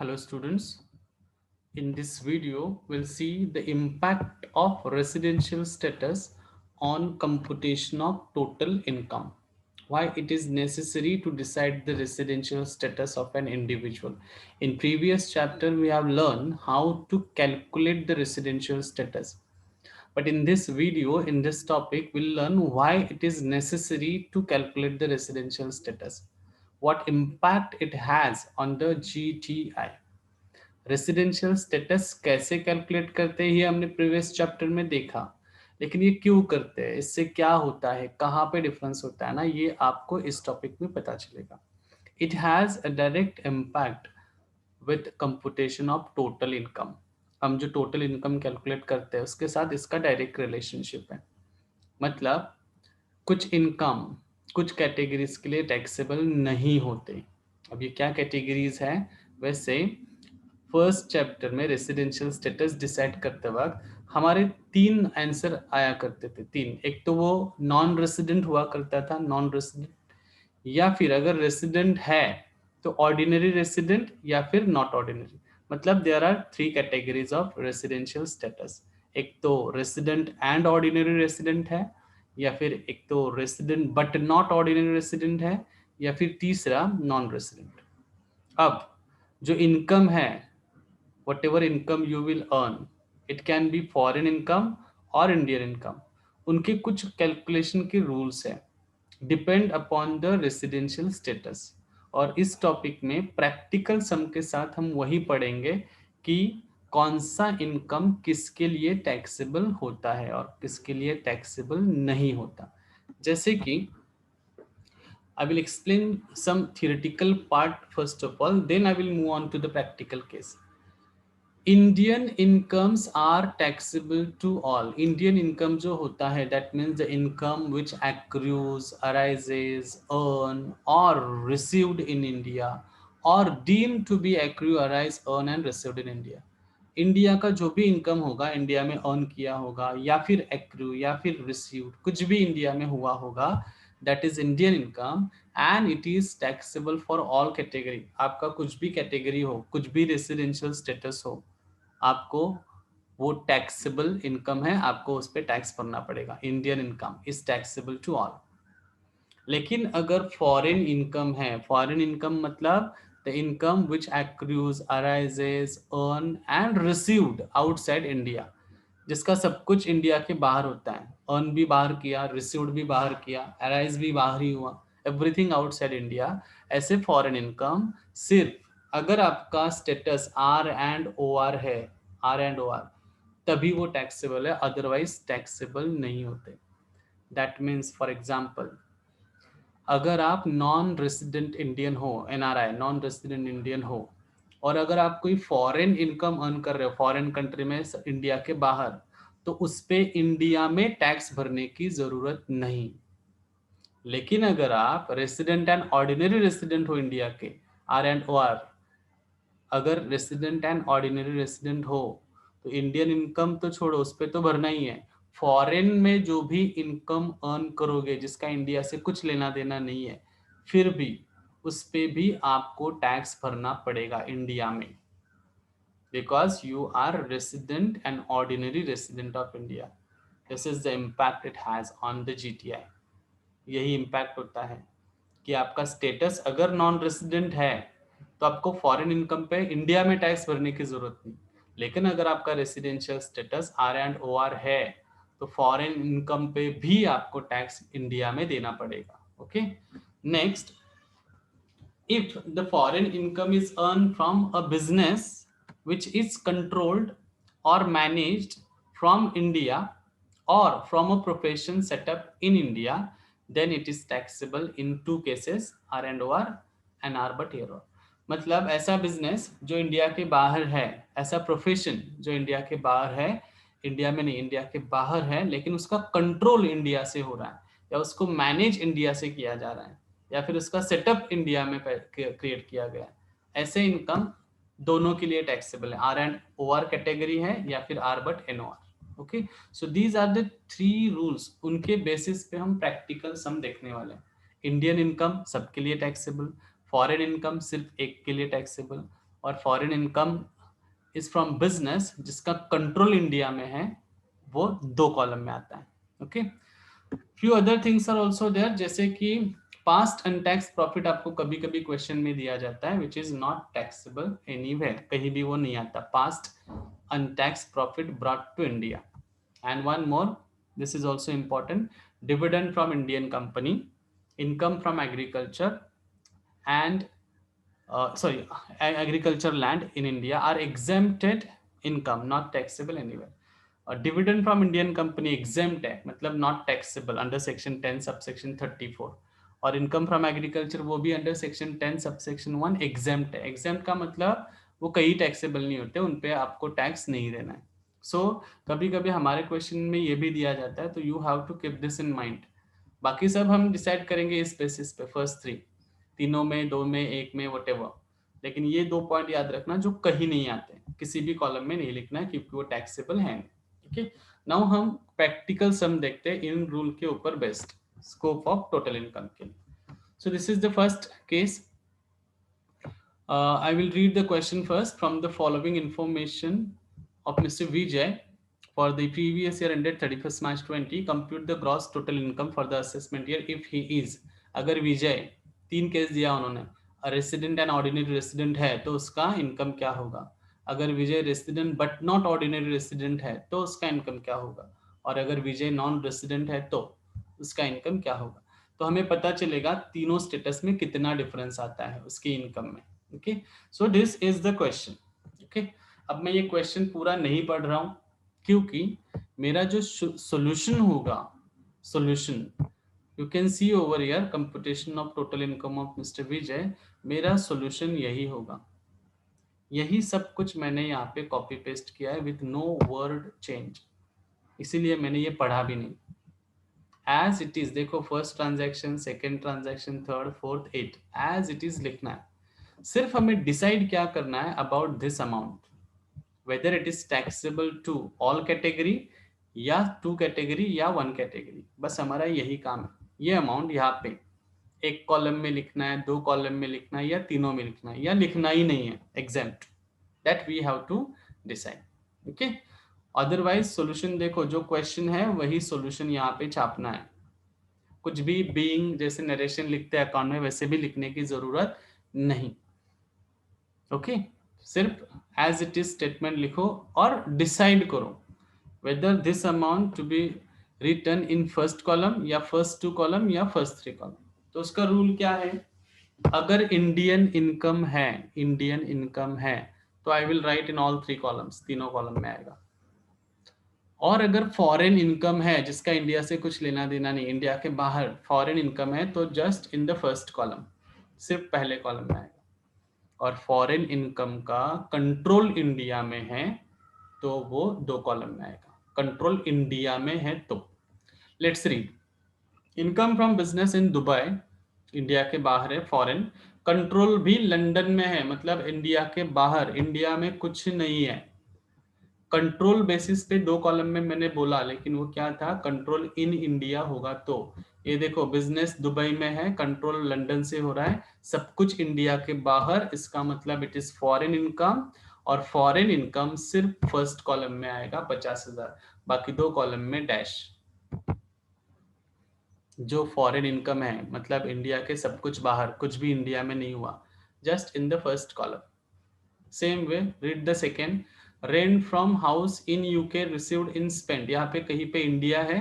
Hello students, in this video we'll see the impact of residential status on computation of total income. Why it is necessary to decide the residential status of an individual. In previous chapter we have learned how to calculate the residential status. But in this video, in this topic, we'll learn why it is necessary to calculate the residential status, what impact it has on the GTI. Residential status कैसे calculate करते हैं ये हमने previous chapter में देखा, लेकिन ये क्यों करते हैं, इससे क्या होता है, कहाँ पे डिफरेंस होता है ना, ये आपको इस टॉपिक में पता चलेगा. It has a direct impact with computation of total income. हम जो टोटल इनकम कैलकुलेट करते हैं उसके साथ इसका डायरेक्ट रिलेशनशिप है. मतलब कुछ इनकम कुछ कैटेगरीज के लिए टैक्सेबल नहीं होते. अब ये क्या कैटेगरीज है? वैसे फर्स्ट चैप्टर में रेसिडेंशियल स्टेटस डिसाइड करते वक्त हमारे तीन आंसर आया करते थे. तीन, एक तो वो नॉन रेसिडेंट हुआ करता था, नॉन रेसिडेंट, या फिर अगर रेसिडेंट है तो ऑर्डिनरी रेसिडेंट या फिर नॉट ऑर्डिनरी. मतलब there are three categories of residential status. एक तो रेसिडेंट एंड ऑर्डिनरी रेसिडेंट है, या फिर एक तो resident but not ordinary resident है, या फिर तीसरा नॉन रेसिडेंट. अब जो इनकम है, whatever income you will earn, it can be foreign income or Indian income, उनके कुछ कैलकुलेशन के रूल्स हैं, depend upon the residential status. और इस टॉपिक में प्रैक्टिकल सम के साथ हम वही पढ़ेंगे कि कौन सा इनकम किसके लिए टैक्सेबल होता है और किसके लिए टैक्सेबल नहीं होता. जैसे कि I will explain some theoretical part first of all, then I will move on to the practical case. Indian incomes are taxable to all. Indian income जो होता है that means the income which accrues, arises, earn और received in India और deem to be accrue, arise, earn and received in India. India का जो भी income होगा, India में अर्न किया होगा या फिर एक्रू या फिर रिसीव्ड, कुछ भी इंडिया में हुआ होगा, that is Indian income and it is taxable for all category. आपका कुछ भी कैटेगरी हो, कुछ भी रेसिडेंशियल स्टेटस हो, आपको वो टैक्सेबल इनकम है, आपको उस पर टैक्स भरना पड़ेगा. Indian income is taxable to all. लेकिन अगर फॉरेन इनकम है, फॉरेन इनकम मतलब the income which accrues, arises, earn and received outside India, जिसका सब कुछ इंडिया के बाहर होता है. अर्न भी बाहर किया, रिसीव्ड भी बाहर किया, अराइज भी बाहर ही हुआ, एवरीथिंग आउटसाइड इंडिया. ऐसे फॉरेन इनकम सिर्फ अगर आपका status R and O R है, आर एंड ओ आर, तभी वो टैक्सेबल है, अदरवाइज टैक्सेबल नहीं होते. दैट मीन्स फॉर एग्जाम्पल, अगर आप नॉन रेसिडेंट इंडियन हो, एनआरआई, नॉन रेसिडेंट इंडियन हो, और अगर आप कोई फॉरेन इनकम अर्न कर रहे हो फॉरेन कंट्री में, इंडिया के बाहर, तो उस पे इंडिया में टैक्स भरने की जरूरत नहीं. लेकिन अगर आप रेसिडेंट एंड ऑर्डिनरी रेसिडेंट हो इंडिया के, आर एंड ओ आर, अगर रेसिडेंट एंड ऑर्डिनरी रेसिडेंट हो तो इंडियन इनकम तो छोड़ो, उस पर तो भरना ही है. फॉरेन में जो भी इनकम अर्न करोगे जिसका इंडिया से कुछ लेना देना नहीं है, फिर भी उस पे भी आपको टैक्स भरना पड़ेगा इंडिया में, because you are resident and ordinary resident of India. This is the impact it has on the GTI. यही इम्पैक्ट होता है कि आपका स्टेटस अगर नॉन रेसिडेंट है तो आपको फॉरेन इनकम पे इंडिया में टैक्स भरने की जरूरत नहीं. लेकिन अगर आपका residential status R and O R है तो फॉरेन इनकम पे भी आपको टैक्स इंडिया में देना पड़ेगा. Okay, next, if the foreign income is earned from a business which is controlled or managed from India or from a profession set up in India, then it is taxable in two cases, R and OR and R but error. मतलब ऐसा business जो India के बाहर है, ऐसा profession जो India के बाहर है, इंडिया में नहीं, इंडिया के बाहर है, लेकिन उसका कंट्रोल इंडिया से हो रहा है, या उसको मैनेज इंडिया से किया जा रहा है, या फिर उसका सेटअप इंडिया में क्रिएट किया गया है. ऐसे इनकम दोनों के लिए टैक्सेबल है, R and O R category है या फिर R but N O R. Okay, so these are the three rules. उनके बेसिस पे हम प्रैक्टिकल सम देखने वाले हैं. इंडियन इनकम सबके लिए टैक्सेबल, फॉरेन इनकम सिर्फ एक के लिए टैक्सेबल, और foreign income is from business जिसका कंट्रोल इंडिया में है, वो 2 कॉलम में आता है। Okay, few other things are also there, जैसे कि पास्ट अनटैक्स प्रॉफिट आपको कभी कभी क्वेश्चन में दिया जाता है, which is not taxable anywhere, कहीं भी वो नहीं आता, past untaxed profit brought to India. And one more, this is also important, dividend from Indian company, income from agriculture and sorry, agriculture land in India are exempted income, not taxable anywhere. Dividend from Indian company exempt है, मतलब not taxable under section 10 subsection 34, और income from agriculture वो भी under section 10 subsection 1 exempt है। Exempt का मतलब वो कई टैक्सेबल नहीं होते, उन पे आपको टैक्स नहीं देना है। सो कभी कभी हमारे क्वेश्चन में ये भी दिया जाता है, तो you have to keep this in mind. बाकी सब हम डिसाइड करेंगे इस बेसिस पे, फर्स्ट 3, तीनों में, 2 में, 1 में, वटेवर, लेकिन ये 2 पॉइंट याद रखना जो कहीं नहीं आते, किसी भी कॉलम में नहीं लिखना है क्योंकि वो टैक्सेबल है। ओके, नाउ हम प्रैक्टिकल सम देखते हैं इन रूल के ऊपर based, scope of total income के लिए। So this is the first case. I will read the question first. From the following information of Mr. Vijay, for the previous year ended 31st March 20, compute the gross total income for the assessment year if he is, अगर विजय, 3 case दिया उन्होंने, resident and ordinary resident है तो उसका income क्या होगा, अगर Vijay resident but not ordinary resident है तो उसका इनकम क्या होगा, और अगर विजय नॉन रेसिडेंट है तो उसका इनकम क्या होगा। तो हमें पता चलेगा तीनों स्टेटस में कितना डिफरेंस आता है उसकी इनकम में। Okay, so this is the question. Okay, अब मैं ये क्वेश्चन पूरा नहीं पढ़ रहा हूं क्योंकि मेरा जो सॉल्यूशन होगा, solution you can see over here, computation of total income of mister Vijay, मेरा सॉल्यूशन यही होगा। यही सब कुछ मैंने यहाँ पे कॉपी पेस्ट किया है विथ नो वर्ड चेंज, इसीलिए मैंने ये पढ़ा भी नहीं, एज इट इज। देखो, first transaction, second transaction, third, fourth, 8 as it is लिखना है। सिर्फ हमें डिसाइड क्या करना है about this amount, whether it is taxable to all category या 2 कैटेगरी या 1 कैटेगरी, बस हमारा यही काम है। ये अमाउंट यहाँ पे एक कॉलम में लिखना है, 2 कॉलम में लिखना है, या तीनों में लिखना है, या लिखना ही नहीं है, exempt, that we have to decide. Okay, otherwise solution देखो, जो क्वेश्चन है वही सॉल्यूशन यहाँ पे छापना है, कुछ भी बीइंग जैसे नरेशन लिखते हैं अकाउंट में वैसे भी लिखने की जरूरत नहीं। ओके, सिर्फ एज इट इज स्टेटमेंट लिखो और डिसाइड करो whether this amount to be return in first column या फर्स्ट 2 कॉलम या फर्स्ट 3 कॉलम। तो उसका रूल क्या है, अगर इंडियन इनकम है, इंडियन इनकम है तो I will write in all 3 columns, तीनों कॉलम में आएगा। और अगर फॉरेन इनकम है जिसका इंडिया से कुछ लेना देना नहीं, इंडिया के बाहर फॉरेन इनकम है, तो just in the first column, सिर्फ पहले कॉलम में आएगा। और फॉरेन इनकम का कंट्रोल इंडिया में है तो वो 2 कॉलम में आएगा, कंट्रोल इंडिया में है तो। Let's read, income from business in Dubai, India के बाहर है, फॉरेन, कंट्रोल भी लंदन में है, मतलब इंडिया के बाहर, इंडिया में कुछ नहीं है। कंट्रोल बेसिस पे 2 कॉलम में मैंने बोला, लेकिन वो क्या था, कंट्रोल इन इंडिया होगा तो। ये देखो, बिजनेस दुबई में है, कंट्रोल लंदन से हो रहा है, सब कुछ इंडिया के बाहर, इसका मतलब इट इज फॉरेन इनकम, और फॉरेन इनकम सिर्फ फर्स्ट कॉलम में आएगा 50,000, बाकी 2 कॉलम में डैश। जो फॉरेन इनकम है मतलब इंडिया के सब कुछ बाहर, कुछ भी इंडिया में नहीं हुआ, just in the first column. Same way read the second, rent from house in UK received in spend, यहाँ पे कहीं पे इंडिया है,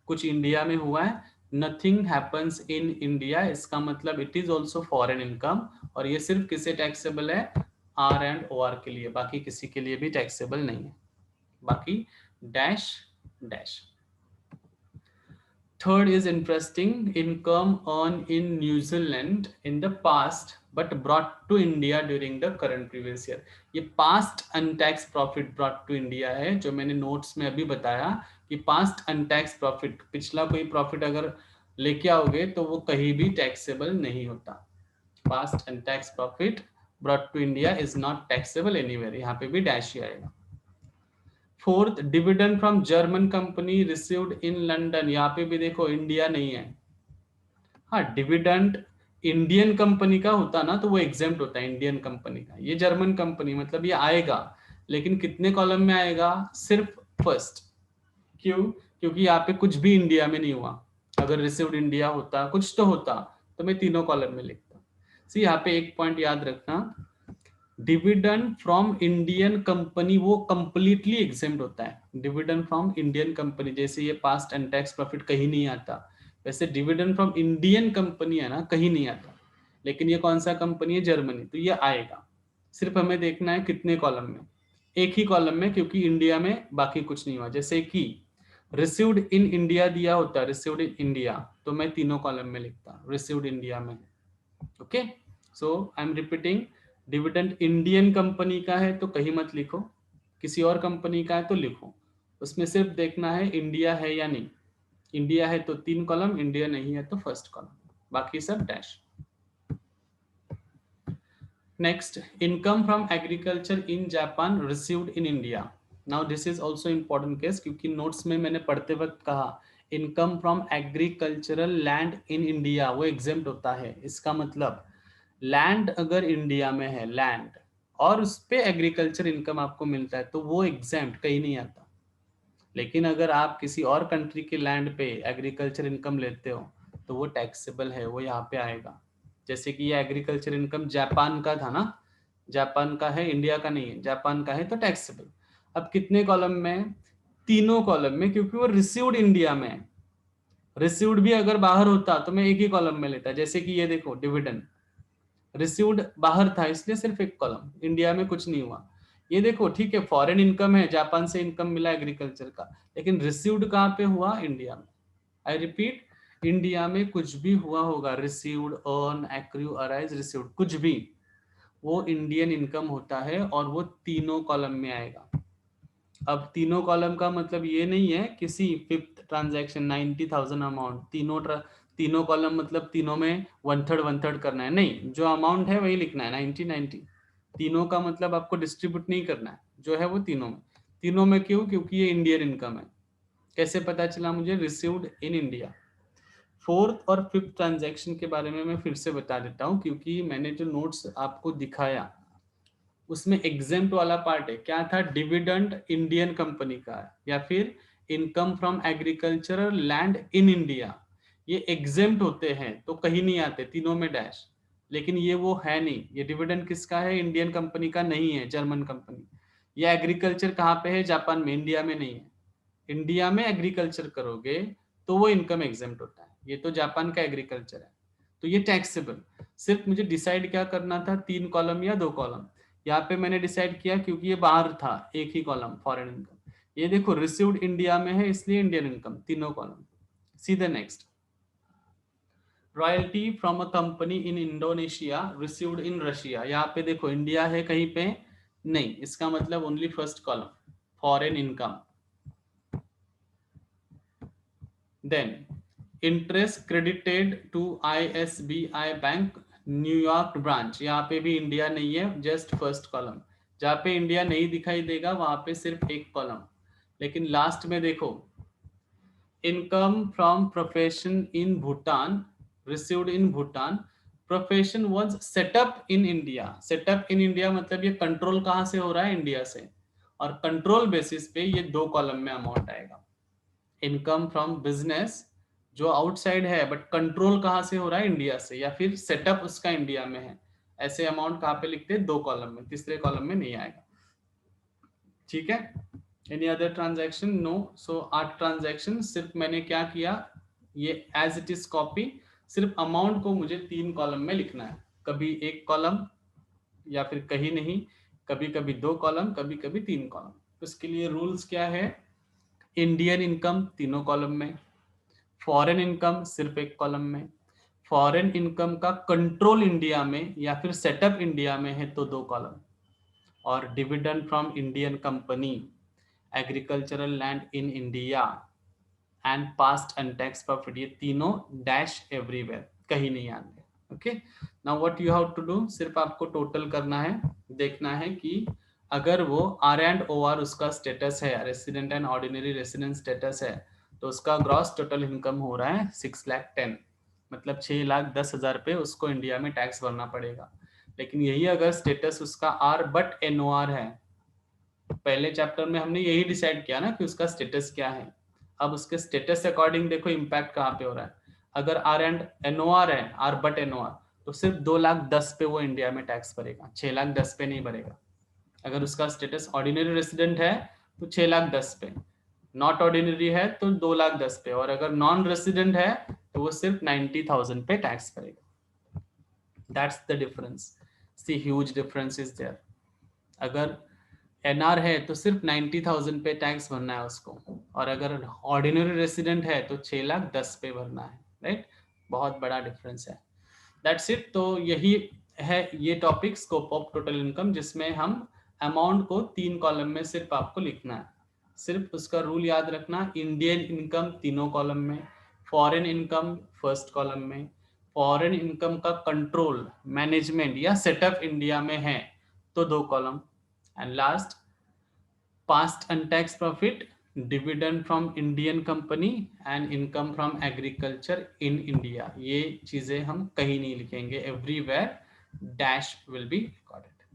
कुछ इंडिया में हुआ है, नथिंग हैपन्स इन इंडिया, इसका मतलब it is also foreign income, और ये सिर्फ किसे टैक्सेबल है, आर एंड ओ आर के लिए, बाकी किसी के लिए भी टैक्सेबल नहीं है, बाकी dash dash. Third is interesting, income earned in New Zealand in the past but brought to India during the current previous year. ये past untaxed profit brought to India है, जो मैंने notes में अभी बताया कि past untaxed profit, पिछला कोई profit अगर लेके आओगे तो वो कहीं भी taxable नहीं होता। Past untaxed profit brought to India is not taxable anywhere, यहाँ पे भी dash ही आएगा। Fourth, dividend from German company received in London, यहाँ पे भी देखो इंडिया नहीं है। हाँ, डिविडेंड इंडियन कंपनी का होता ना तो वो एग्जेम्प्ट होता है इंडियन कंपनी का, ये जर्मन कंपनी मतलब ये आएगा, लेकिन कितने कॉलम में आएगा, सिर्फ फर्स्ट। क्यों? क्योंकि यहाँ पे कुछ भी इंडिया में नहीं हुआ। अगर रिसीव्ड इंडिया होता, कुछ तो होता, तो मैं तीनों कॉलम में लिखता। सी यहाँ पे एक पॉइंट याद रखना, डिविडेंड फ्रॉम इंडियन कंपनी वो कंप्लीटली एग्जेम्प्ट होता है। डिविडेंड फ्रॉम इंडियन कंपनी, जैसे ये पास्ट अनटैक्स प्रॉफिट कहीं नहीं आता, वैसे डिविडेंड फ्रॉम इंडियन कंपनी है ना, कहीं नहीं आता। लेकिन ये कौन सा कंपनी है, जर्मनी, तो ये आएगा। सिर्फ हमें देखना है कितने कॉलम में, एक ही कॉलम में, क्योंकि इंडिया में बाकी कुछ नहीं हुआ। जैसे कि रिसीव्ड इन इंडिया दिया होता, रिसीव्ड इन इंडिया, तो मैं तीनों कॉलम में लिखता, रिसीव्ड इंडिया में। Okay, so I am repeating, dividend Indian company का है तो कहीं मत लिखो, किसी और कंपनी का है तो लिखो। उसमें सिर्फ देखना है इंडिया है या नहीं। इंडिया है तो 3 कॉलम, इंडिया नहीं है तो फर्स्ट कॉलम, बाकी सब dash. Next, income from agriculture in Japan received in India. Now this is also important case, क्योंकि नोट्स में मैंने पढ़ते वक्त कहा income from agricultural land in India वो एग्जेम्प्ट होता है। इसका मतलब लैंड अगर इंडिया में है, लैंड, और उस पे एग्रीकल्चर इनकम आपको मिलता है, तो वो एग्जेम्प्ट कहीं नहीं आता। लेकिन अगर आप किसी और कंट्री के लैंड पे एग्रीकल्चर इनकम लेते हो तो वो टैक्सेबल है, वो यहाँ पे आएगा। जैसे कि ये एग्रीकल्चर इनकम जापान का था ना, जापान का है, इंडिया का नहीं है, जापान का है, तो टैक्सेबल। अब कितने कॉलम में, तीनों कॉलम में, क्योंकि वो रिसीव्ड इंडिया में है। रिसीव्ड भी अगर बाहर होता तो मैं एक ही कॉलम में लेता। जैसे कि ये देखो, डिविडेंड रिसीव्ड बाहर था इसलिए सिर्फ एक कॉलम, इंडिया में कुछ नहीं हुआ। ये देखो, ठीक है, फॉरेन इनकम है, जापान से इनकम मिला एग्रीकल्चर का, लेकिन रिसीव्ड कहाँ पे हुआ, इंडिया में। आई रिपीट, इंडिया में कुछ भी हुआ होगा, received, earn, accrue, arise, received, कुछ भी, वो इंडियन इनकम होता है और वो तीनों कॉलम में आएगा। अब तीनों कॉलम का मतलब ये नहीं है किसी फिफ्थ ट्रांजैक्शन 90,000 अमाउंट, तीनों कॉलम मतलब तीनों में वन थर्ड करना है, नहीं, जो अमाउंट है वही लिखना है, 90-90। तीनों का मतलब आपको डिस्ट्रीब्यूट नहीं करना है, जो है वो तीनों में। तीनों में क्यों? क्योंकि ये इंडियन इनकम है। कैसे पता चला मुझे, रिसीव्ड इन इंडिया। फोर्थ और फिफ्थ ट्रांजैक्शन के बारे में मैं फिर से बता देता हूँ, क्योंकि मैंने जो नोट्स आपको दिखाया उसमें एग्जेम्प्ट वाला पार्ट है। क्या था, डिविडेंड इंडियन कंपनी का है, या फिर income from agricultural land in India, ये एग्जेम्प्ट होते हैं तो कहीं नहीं आते, तीनों में डैश। लेकिन ये वो है नहीं, ये डिविडेंड किसका है, इंडियन कंपनी का नहीं है, जर्मन कंपनी। ये एग्रीकल्चर कहाँ पे है, जापान में, इंडिया में नहीं है। इंडिया में एग्रीकल्चर करोगे तो वो इनकम एग्जेम्प्ट होता है, ये तो जापान का एग्रीकल्चर है, तो ये टैक्सेबल। सिर्फ मुझे डिसाइड क्या करना था, 3 कॉलम या 2 कॉलम। यहाँ पे मैंने डिसाइड किया क्योंकि ये बाहर था, एक ही कॉलम, फॉरेन इनकम। ये देखो, रिसीव्ड इंडिया में है इसलिए इंडियन इनकम, तीनों column. See the next, royalty from a company in Indonesia received in Russia. यहाँ पे देखो, इंडिया है कहीं पे नहीं, इसका मतलब only first column, foreign income. Then interest credited to ISBI bank New York branch, यहाँ पे भी इंडिया नहीं है, जस्ट फर्स्ट कॉलम। जहाँ पे इंडिया नहीं दिखाई देगा वहां पे सिर्फ एक कॉलम। लेकिन लास्ट में देखो, income from profession in Bhutan received in Bhutan, profession was setup in India. Setup in India मतलब ये कंट्रोल कहाँ से हो रहा है, इंडिया से, और कंट्रोल बेसिस पे ये 2 कॉलम में अमाउंट आएगा। इनकम फ्रॉम बिजनेस जो आउटसाइड है बट कंट्रोल कहाँ से हो रहा है, इंडिया से, या फिर सेटअप उसका इंडिया में है, ऐसे अमाउंट कहाँ पे लिखते हैं, 2 कॉलम में, तीसरे कॉलम में नहीं आएगा। ठीक है, एनी अदर ट्रांजैक्शन, नो। सो 8 ट्रांजैक्शन, सिर्फ मैंने क्या किया, ये एज इट इज कॉपी, सिर्फ अमाउंट को मुझे 3 कॉलम में लिखना है, कभी 1 कॉलम या फिर कहीं नहीं, कभी कभी 2 कॉलम, कभी कभी 3 कॉलम। उसके लिए रूल्स क्या है, इंडियन इनकम तीनों कॉलम में, फॉरेन इनकम सिर्फ 1 कॉलम में, फॉरेन इनकम का कंट्रोल इंडिया में या फिर सेटअप इंडिया में है तो 2 कॉलम, और dividend from Indian company, agricultural land in India and past untaxed profit, ये तीनों डैश एवरीवेयर, कहीं नहीं आते। Okay, now what you have to do, सिर्फ आपको टोटल करना है, देखना है कि अगर वो R&OR उसका स्टेटस है, resident and ordinary resident status है, तो उसका ग्रॉस टोटल इनकम हो रहा है 6,10,000। मतलब 6,10,000 पे उसको इंडिया में टैक्स भरना पड़ेगा। लेकिन यही अगर स्टेटस उसका आर बट एनओआर है, पहले चैप्टर में हमने यही डिसाइड किया ना कि उसका स्टेटस क्या है। अब उसके स्टेटस से अकॉर्डिंग देखो इम्पैक्ट कहाँ पे हो रहा है। अगर आर एंड एनओआर है, आर बट एनओआर, तो सिर्फ 2,10,000 पे वो इंडिया में टैक्स भरेगा, 6,10,000 पे नहीं भरेगा। अगर उसका स्टेटस ऑर्डिनरी रेसिडेंट है तो 6,10,000 पे, नॉट ऑर्डिनरी है तो 2,10,000 पे, और अगर नॉन रेसिडेंट है तो वो सिर्फ 90,000 पे टैक्स करेगा। That's the difference. See huge difference is there. अगर एनआर है तो सिर्फ 90,000 पे टैक्स भरना है उसको, और अगर ऑर्डिनरी रेसिडेंट है तो 6,10,000 पे भरना है, राइट। बहुत बड़ा डिफरेंस है। That's it. तो यही है ये topic, scope of total income, जिसमें हम अमाउंट को 3 कॉलम में सिर्फ आपको लिखना है। सिर्फ उसका रूल याद रखना, इंडियन इनकम तीनों कॉलम में, फॉरेन इनकम फर्स्ट कॉलम में, फॉरेन इनकम का कंट्रोल, मैनेजमेंट या सेटअप इंडिया में है तो 2 column, and last past untaxed profit, dividend from Indian company and income from agriculture in India। ये चीजें हम कहीं नहीं लिखेंगे, everywhere dash will be recorded।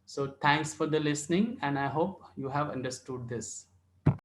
So thanks for the listening and I hope you have understood this।